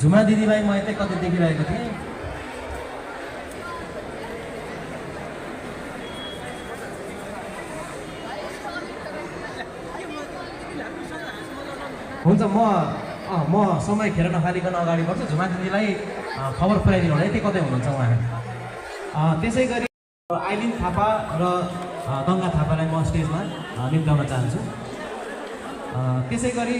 झुमा दिदीलाई म यतै कतै देखिरहेको थिएँ। हुन्छ म समय खेर नफालिकन अगाडि बढ्छु। झुमा दिदीलाई खबर पुर्याइदिनु होला यतै कतै हुनुहुन्छ उहाँ। त्यसै गरी आइलिन थापा र गङ्गा थापालाई म स्टेजमा निम्ताउन चाहन्छु। त्यसै गरी